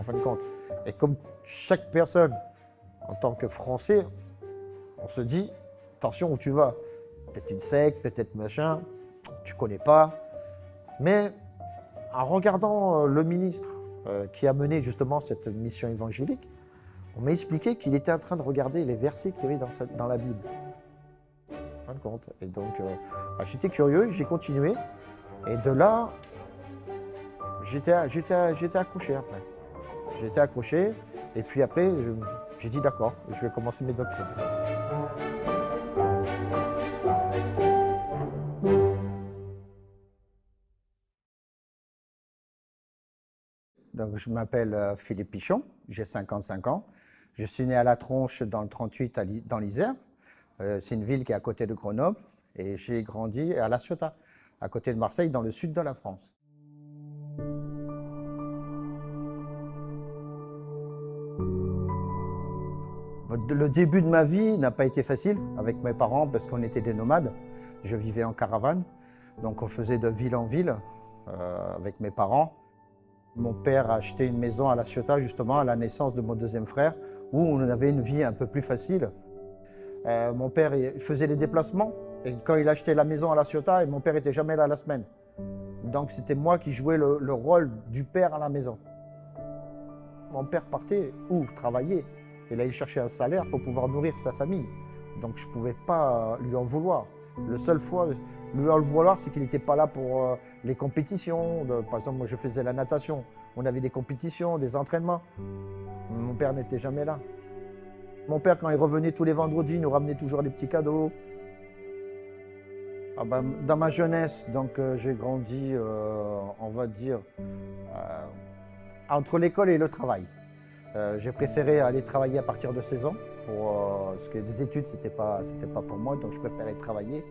fin de compte. Et comme chaque personne, en tant que Français, on se dit, attention où tu vas. Peut-être une secte, peut-être machin, tu connais pas. Mais en regardant le ministre qui a mené justement cette mission évangélique, on m'a expliqué qu'il était en train de regarder les versets qu'il y avait dans la Bible. En fin de compte. Et donc, j'étais curieux, j'ai continué. Et de là, j'étais accroché après. J'étais accroché. Et puis après, j'ai dit d'accord, je vais commencer mes doctrines. Donc, je m'appelle Philippe Pichon, j'ai 55 ans. Je suis né à La Tronche dans le 38 dans l'Isère. C'est une ville qui est à côté de Grenoble. Et j'ai grandi à La Ciotat, à côté de Marseille, dans le sud de la France. Le début de ma vie n'a pas été facile avec mes parents parce qu'on était des nomades. Je vivais en caravane, donc on faisait de ville en ville avec mes parents. Mon père a acheté une maison à La Ciotat justement à la naissance de mon deuxième frère où on avait une vie un peu plus facile. Mon père faisait les déplacements et quand il achetait la maison à La Ciotat, mon père n'était jamais là la semaine. Donc c'était moi qui jouais le rôle du père à la maison. Mon père partait ou travaillait. Et là, il cherchait un salaire pour pouvoir nourrir sa famille. Donc, je ne pouvais pas lui en vouloir. Le seul fois, lui en vouloir, c'est qu'il n'était pas là pour les compétitions. Par exemple, moi, je faisais la natation. On avait des compétitions, des entraînements. Mon père n'était jamais là. Mon père, quand il revenait tous les vendredis, nous ramenait toujours des petits cadeaux. Dans ma jeunesse, donc, j'ai grandi, on va dire, entre l'école et le travail. J'ai préféré aller travailler à partir de 16 ans, parce que des études, c'était pas pour moi, donc je préférais travailler.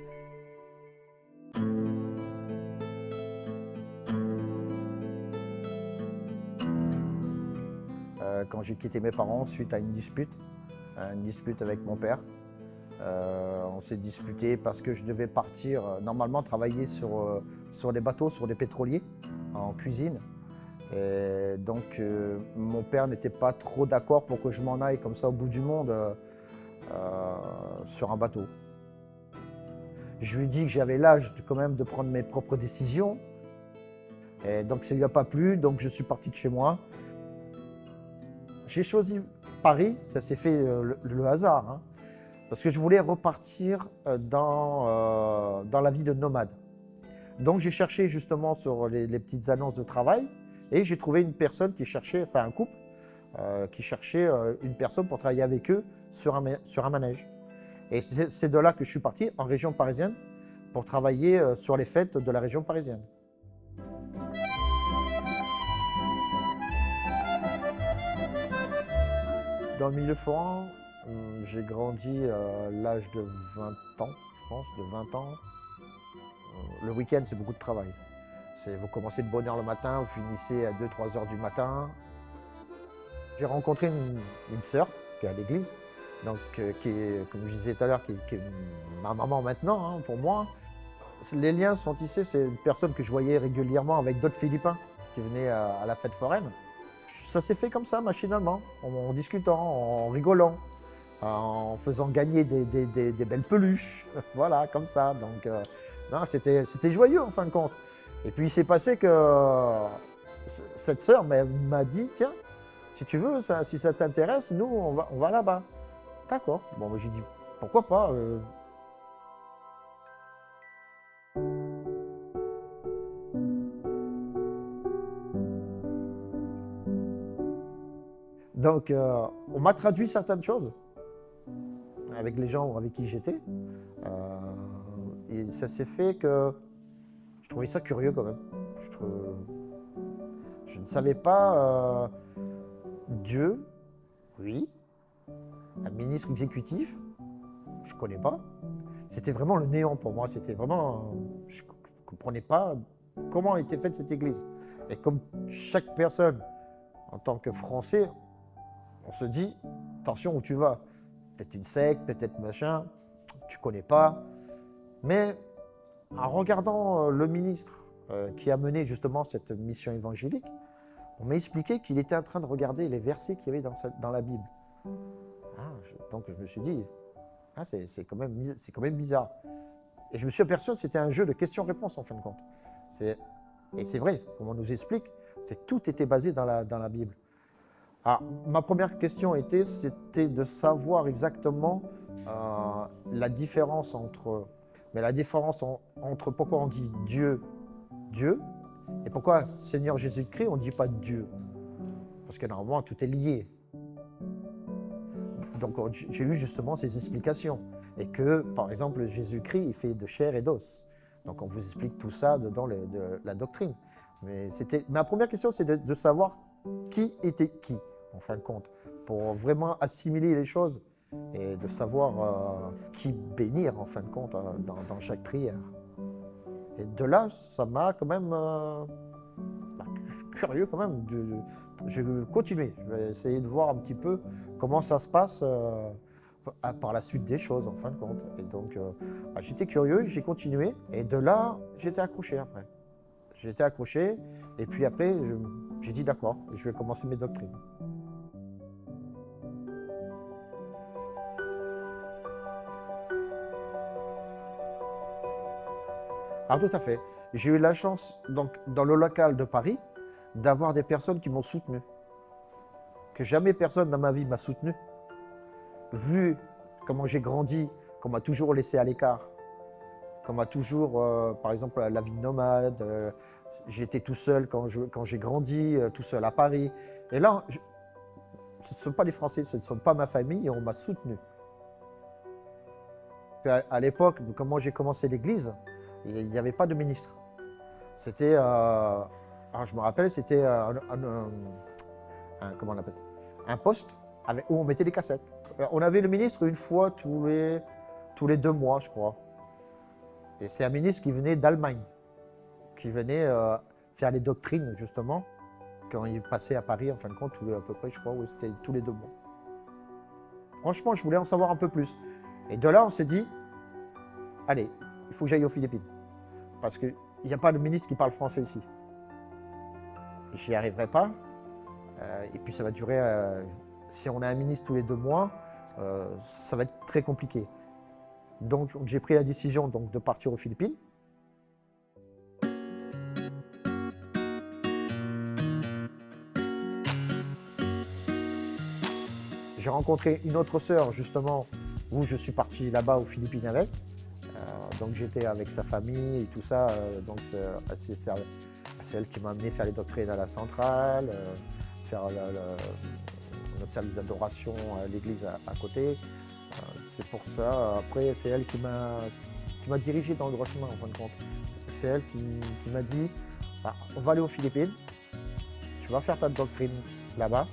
Quand j'ai quitté mes parents suite à une dispute avec mon père, on s'est disputé parce que je devais partir normalement travailler sur des bateaux, sur des pétroliers, en cuisine. Et donc, mon père n'était pas trop d'accord pour que je m'en aille comme ça au bout du monde sur un bateau. Je lui ai dit que j'avais l'âge quand même de prendre mes propres décisions. Et donc, ça ne lui a pas plu, donc je suis parti de chez moi. J'ai choisi Paris, ça s'est fait le hasard, hein, parce que je voulais repartir dans la vie de nomade. Donc, j'ai cherché justement sur les petites annonces de travail. Et j'ai trouvé une personne qui cherchait, enfin un couple, qui cherchait une personne pour travailler avec eux sur un manège. Et c'est de là que je suis parti en région parisienne pour travailler sur les fêtes de la région parisienne. Dans le milieu forain, j'ai grandi à l'âge de 20 ans, je pense, de 20 ans. Le week-end, c'est beaucoup de travail. Vous commencez de bonne heure le matin, vous finissez à 2-3 heures du matin. J'ai rencontré une sœur qui est à l'église, donc qui est, comme je disais tout à l'heure, qui est ma maman maintenant, hein, pour moi. Les liens sont tissés, c'est une personne que je voyais régulièrement avec d'autres Philippins qui venaient à la fête foraine. Ça s'est fait comme ça, machinalement, en discutant, en rigolant, en faisant gagner des belles peluches, voilà, comme ça. Donc, non, c'était joyeux en fin de compte. Et puis il s'est passé que cette sœur m'a dit, tiens, si tu veux, si ça t'intéresse, nous, on va là-bas. D'accord. Bon, j'ai dit, pourquoi pas Donc, on m'a traduit certaines choses avec les gens avec qui j'étais. Et ça s'est fait que je trouvais ça curieux quand même. Je ne savais pas Dieu, oui. Un ministre exécutif, je ne connais pas. C'était vraiment le néant pour moi. C'était vraiment, je ne comprenais pas comment était faite cette église. Et comme chaque personne, en tant que Français, on se dit, attention où tu vas. Peut-être une secte, peut-être machin, tu ne connais pas. Mais en regardant le ministre qui a mené justement cette mission évangélique, On m'a expliqué qu'il était en train de regarder les versets qu'il y avait dans la Bible. Donc je me suis dit, c'est quand même bizarre. Et je me suis aperçu que c'était un jeu de questions-réponses en fin de compte. Et c'est vrai, comme on nous explique, c'est que tout était basé dans la Bible. Alors, ma première question c'était de savoir exactement la différence entre pourquoi on dit Dieu, Dieu, et pourquoi Seigneur Jésus-Christ, on ne dit pas Dieu. Parce que normalement, tout est lié. Donc j'ai eu justement ces explications. Et que, par exemple, Jésus-Christ, il fait de chair et d'os. Donc on vous explique tout ça dans la doctrine. Mais ma première question, c'est de savoir qui était qui, en fin de compte, pour vraiment assimiler les choses et de savoir qui bénir, en fin de compte, dans chaque prière. Et de là, ça m'a quand même curieux quand même. Je vais continuer, je vais essayer de voir un petit peu comment ça se passe par la suite des choses, en fin de compte. Et donc, j'étais curieux, j'ai continué. Et de là, j'étais accroché après. J'étais accroché, et puis après, j'ai dit d'accord, je vais commencer mes doctrines. Alors tout à fait. J'ai eu la chance, donc, dans le local de Paris, d'avoir des personnes qui m'ont soutenu. Que jamais personne dans ma vie m'a soutenu. Vu comment j'ai grandi, qu'on m'a toujours laissé à l'écart, qu'on m'a toujours, par exemple, la vie de nomade, j'étais tout seul quand j'ai grandi, tout seul à Paris. Et là, ce ne sont pas les Français, ce ne sont pas ma famille, et on m'a soutenu. À l'époque, quand j'ai commencé l'église, il n'y avait pas de ministre. C'était, je me rappelle, c'était comment on appelle ça, un poste où on mettait les cassettes. On avait le ministre une fois tous les 2 mois, je crois. Et c'est un ministre qui venait d'Allemagne, qui venait faire les doctrines, justement, quand il passait à Paris, en fin de compte, à peu près, je crois, oui, c'était tous les 2 mois. Franchement, je voulais en savoir un peu plus. Et de là, on s'est dit, allez, il faut que j'aille aux Philippines. Parce qu'il n'y a pas de ministre qui parle français ici. Je n'y arriverai pas. Et puis ça va durer, si on a un ministre tous les 2 mois, ça va être très compliqué. Donc j'ai pris la décision de partir aux Philippines. J'ai rencontré une autre sœur, justement, où je suis parti là-bas aux Philippines avec. Donc j'étais avec sa famille et tout ça. Donc c'est elle qui m'a amené faire les doctrines à la centrale, faire notre service d'adoration à l'église à côté. C'est pour ça. Après, c'est elle qui m'a dirigé dans le droit chemin, en fin de compte. C'est elle qui m'a dit, on va aller aux Philippines, tu vas faire ta doctrine là-bas.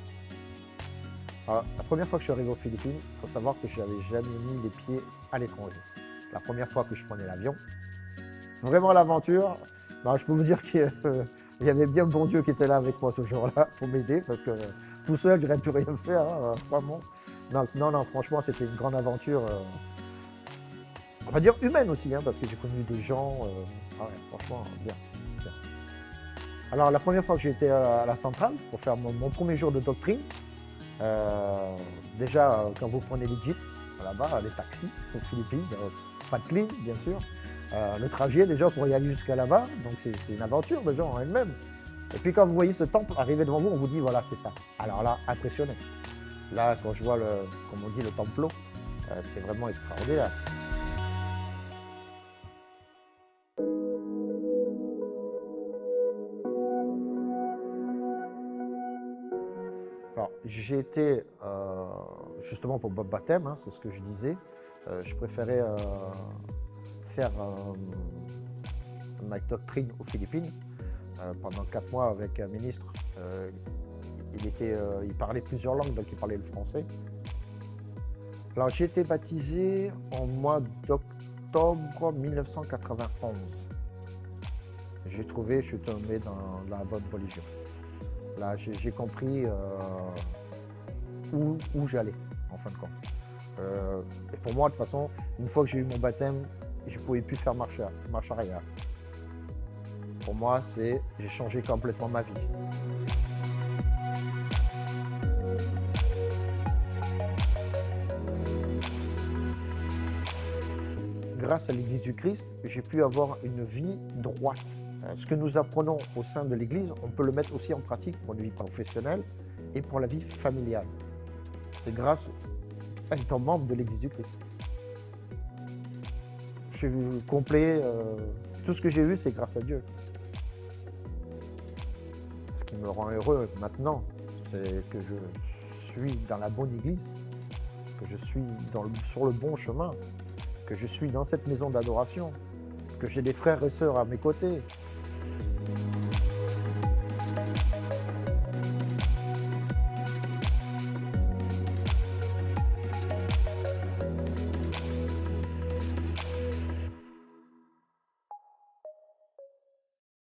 Alors, la première fois que je suis arrivé aux Philippines, il faut savoir que je n'avais jamais mis les pieds à l'étranger. La première fois que je prenais l'avion, vraiment l'aventure. Je peux vous dire qu'il y avait bien le bon Dieu qui était là avec moi ce jour-là pour m'aider, parce que tout seul, je n'aurais pu rien faire, vraiment. Non, franchement, c'était une grande aventure. On va dire humaine aussi, parce que j'ai connu des gens. Franchement, bien. Alors, la première fois que j'ai été à la centrale pour faire mon premier jour de doctrine, déjà, quand vous prenez les jeeps là-bas, les taxis aux Philippines, pas de clim, bien sûr. Le trajet déjà pour y aller jusqu'à là-bas, donc c'est une aventure déjà en elle-même. Et puis quand vous voyez ce temple arriver devant vous, on vous dit voilà, c'est ça. Alors là, impressionnant. Là, quand je vois comme on dit, le templo, c'est vraiment extraordinaire. Alors, j'ai été, justement pour le baptême, c'est ce que je disais, je préférais faire ma doctrine aux Philippines pendant 4 mois avec un ministre. Il parlait plusieurs langues, donc il parlait le français. Alors j'ai été baptisé en mois d'octobre 1991. Je suis tombé dans la bonne religion. Là, j'ai compris où j'allais, en fin de compte. Et pour moi, de toute façon, une fois que j'ai eu mon baptême, je ne pouvais plus faire marche arrière. Pour moi, j'ai changé complètement ma vie. grâce à l'Église du Christ, j'ai pu avoir une vie droite. Ce que nous apprenons au sein de l'Église, on peut le mettre aussi en pratique pour une vie professionnelle et pour la vie familiale. C'est grâce à étant membre de l'Église du Christ. Je suis complet, tout ce que j'ai eu, c'est grâce à Dieu. Ce qui me rend heureux maintenant, c'est que je suis dans la bonne Église, que je suis sur le bon chemin, que je suis dans cette maison d'adoration, que j'ai des frères et sœurs à mes côtés,